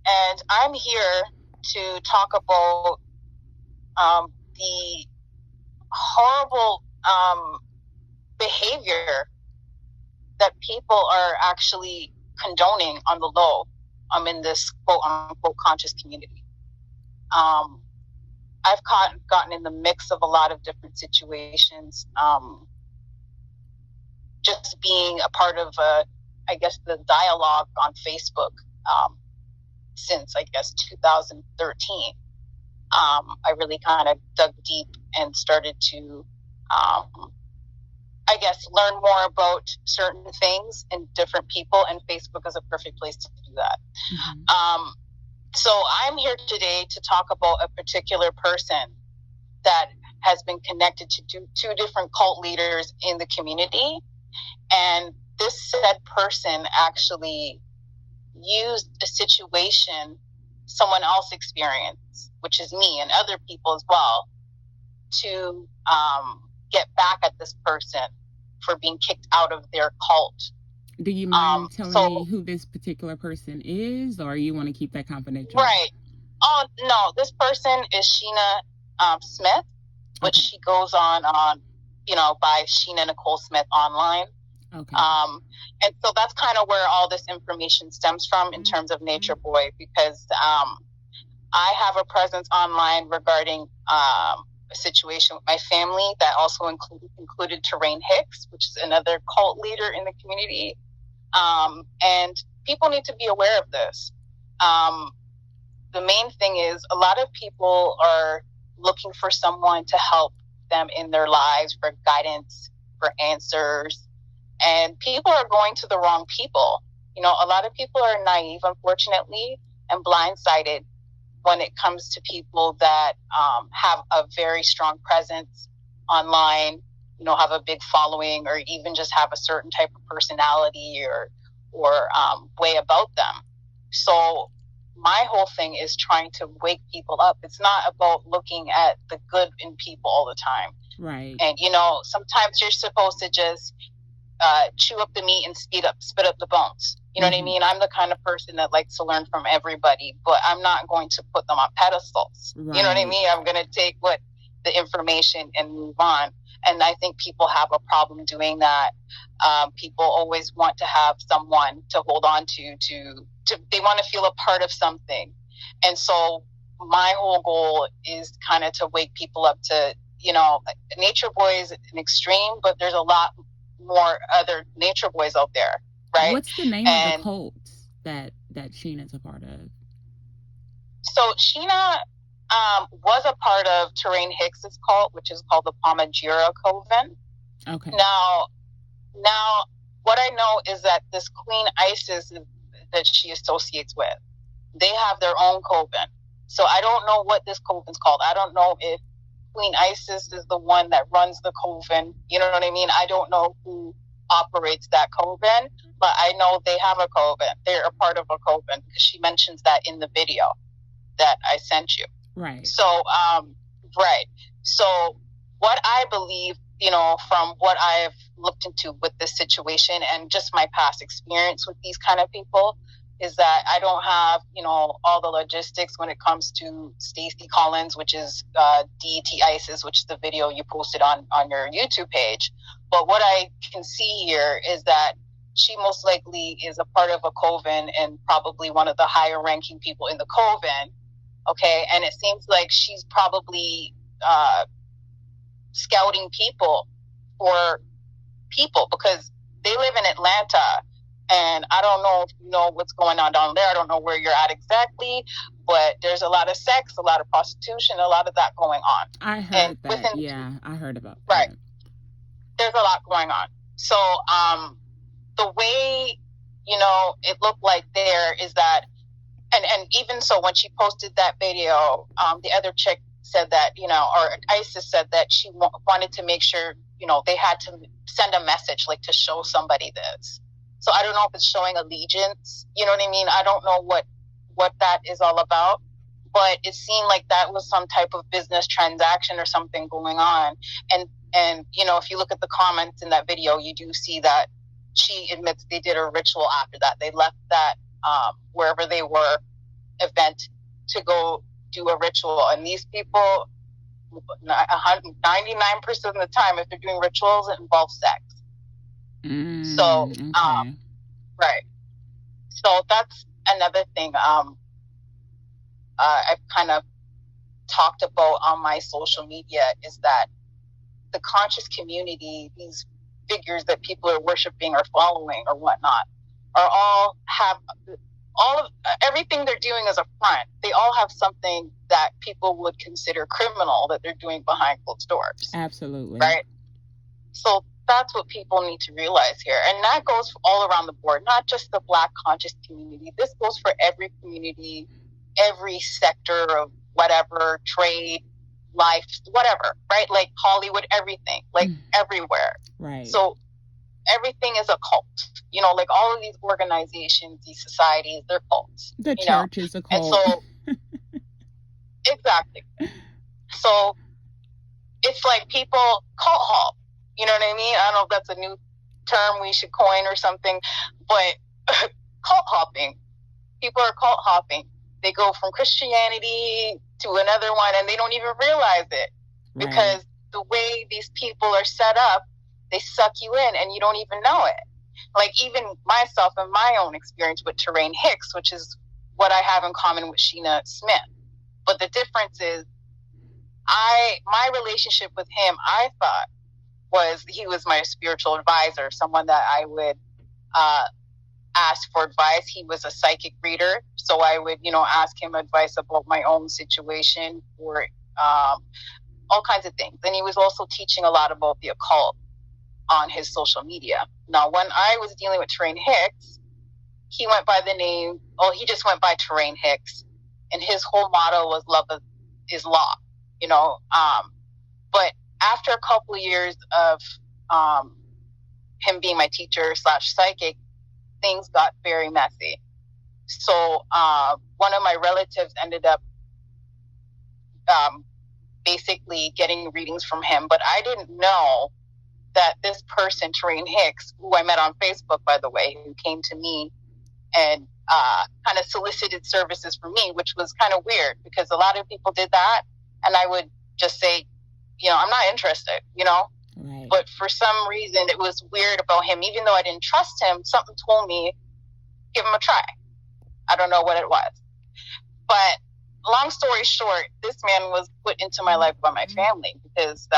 And I'm here to talk about the horrible behavior that people are actually condoning on the low in this quote-unquote conscious community. I've gotten in the mix of a lot of different situations, just being a part of, the dialogue on Facebook since, 2013. I really kind of dug deep and started to, learn more about certain things and different people, and Facebook is a perfect place to do that. Mm-hmm. So I'm here today to talk about a particular person that has been connected to two different cult leaders in the community. And this said person actually used a situation someone else experienced, which is me and other people as well, to get back at this person for being kicked out of their cult. Do you mind telling me who this particular person is, or you want to keep that confidential? Right. Oh, no, this person is Sheena Smith, which she goes on, by Sheena Nicole Smith online. Okay. And so that's kind of where all this information stems from in terms of Nature Boy, because I have a presence online regarding a situation with my family that also included Terrain Hicks, which is another cult leader in the community. And people need to be aware of this. The main thing is a lot of people are looking for someone to help them in their lives, for guidance, for answers. And people are going to the wrong people. A lot of people are naive, unfortunately, and blindsided when it comes to people that have a very strong presence online, have a big following, or even just have a certain type of personality or way about them. So my whole thing is trying to wake people up. It's not about looking at the good in people all the time. Right. And, sometimes you're supposed to just chew up the meat and spit up the bones. You know what I mean? I'm the kind of person that likes to learn from everybody, but I'm not going to put them on pedestals. Right. You know what I mean? I'm going to take the information and move on. And I think people have a problem doing that. People always want to have someone to hold on to they want to feel a part of something. And so my whole goal is kind of to wake people up to, Nature Boy is an extreme, but there's a lot more other Nature Boys out there, right? What's the name of the cult that Sheena's a part of? So Sheena was a part of Terrain Hicks's cult, which is called the Palmajira Coven. Okay. Now, what I know is that this Queen Isis that she associates with, they have their own coven. So I don't know what this coven's called. I don't know if Queen Isis is the one that runs the coven. You know what I mean? I don't know who operates that coven, but I know they have a coven. They're a part of a coven because she mentions that in the video that I sent you. Right. So, right. So what I believe, from what I've looked into with this situation and just my past experience with these kind of people, is that I don't have, all the logistics when it comes to Stacey Collins, which is DET ISIS, which is the video you posted on your YouTube page. But what I can see here is that she most likely is a part of a coven and probably one of the higher ranking people in the coven. Okay. And it seems like she's probably scouting people for people because they live in Atlanta. And I don't know if you know what's going on down there. I don't know where you're at exactly, but there's a lot of sex, a lot of prostitution, a lot of that going on. I heard that. Yeah, I heard about that. Right. There's a lot going on. So the way, it looked like there is that, and even so when she posted that video, the other chick said that, or Isis said that she wanted to make sure, they had to send a message, like to show somebody this. So I don't know if it's showing allegiance, you know what I mean? I don't know what that is all about, but it seemed like that was some type of business transaction or something going on. And if you look at the comments in that video, you do see that she admits they did a ritual after that. They left that wherever they were, event to go do a ritual. And these people, 99% of the time, if they're doing rituals, it involves sex. So, okay. Right. So that's another thing I've kind of talked about on my social media, is that the conscious community, these figures that people are worshiping or following or whatnot, everything they're doing is a front. They all have something that people would consider criminal that they're doing behind closed doors. Absolutely. Right? So that's what people need to realize here. And that goes all around the board, not just the Black conscious community. This goes for every community, every sector of whatever, trade, life, whatever, right? Like Hollywood, everything, like everywhere. Right. So everything is a cult. You know, like all of these organizations, these societies, they're cults. The church is a cult. And so, exactly. So it's like people cult hop. You know what I mean? I don't know if that's a new term we should coin or something, but cult hopping. People are cult hopping. They go from Christianity to another one and they don't even realize it. Right. Because the way these people are set up, they suck you in and you don't even know it. Like even myself and my own experience with Terrain Hicks, which is what I have in common with Sheena Smith. But the difference is my relationship with him, I thought, was he was my spiritual advisor, someone that I would ask for advice. He was a psychic reader, so I would, ask him advice about my own situation or all kinds of things. And he was also teaching a lot about the occult on his social media. Now, when I was dealing with Terrain Hicks, he went by he just went by Terrain Hicks, and his whole motto was love is law, but after a couple of years of him being my teacher / psychic, things got very messy. So one of my relatives ended up basically getting readings from him, but I didn't know that this person, Terrain Hicks, who I met on Facebook, by the way, who came to me and kind of solicited services for me, which was kind of weird because a lot of people did that, and I would just say, I'm not interested, Right. But for some reason, it was weird about him. Even though I didn't trust him, something told me, give him a try. I don't know what it was. But long story short, this man was put into my life by my family because